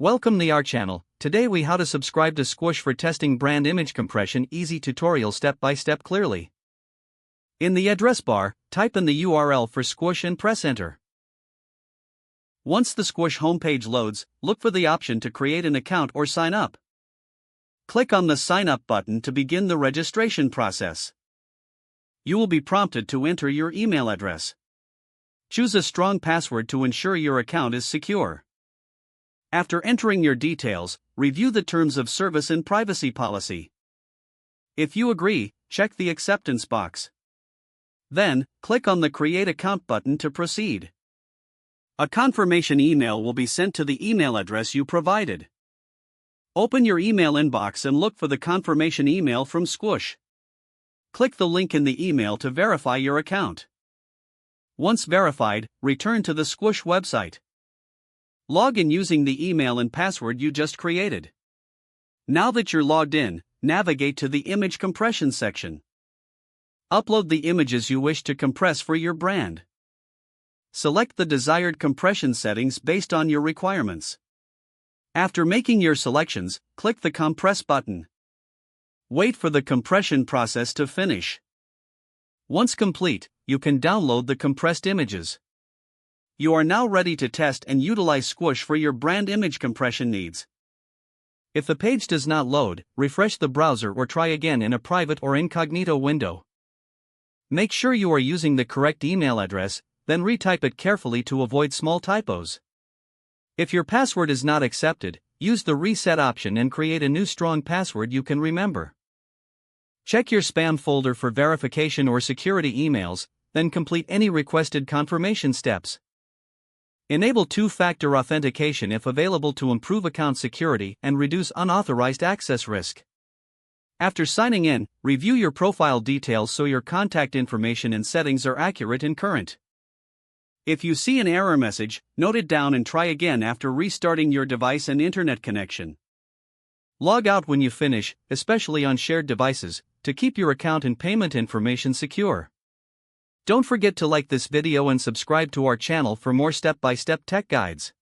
Welcome to our channel. Today we how to subscribe to Squoosh for testing brand image compression. Easy tutorial step by step clearly. In the address bar, type in the URL for Squoosh and press enter. Once the Squoosh homepage loads, look for the option to create an account or sign up. Click on the sign up button to begin the registration process. You will be prompted to enter your email address. Choose a strong password to ensure your account is secure. After entering your details, review the terms of service and privacy policy. If you agree, check the acceptance box. Then, click on the Create Account button to proceed. A confirmation email will be sent to the email address you provided. Open your email inbox and look for the confirmation email from Squoosh. Click the link in the email to verify your account. Once verified, return to the Squoosh website. Log in using the email and password you just created. Now that you're logged in, navigate to the image compression section. Upload the images you wish to compress for your brand. Select the desired compression settings based on your requirements. After making your selections, click the Compress button. Wait for the compression process to finish. Once complete, you can download the compressed images. You are now ready to test and utilize Squoosh for your brand image compression needs. If the page does not load, refresh the browser or try again in a private or incognito window. Make sure you are using the correct email address, then retype it carefully to avoid small typos. If your password is not accepted, use the reset option and create a new strong password you can remember. Check your spam folder for verification or security emails, then complete any requested confirmation steps. Enable two-factor authentication if available to improve account security and reduce unauthorized access risk. After signing in, review your profile details so your contact information and settings are accurate and current. If you see an error message, note it down and try again after restarting your device and internet connection. Log out when you finish, especially on shared devices, to keep your account and payment information secure. Don't forget to like this video and subscribe to our channel for more step-by-step tech guides.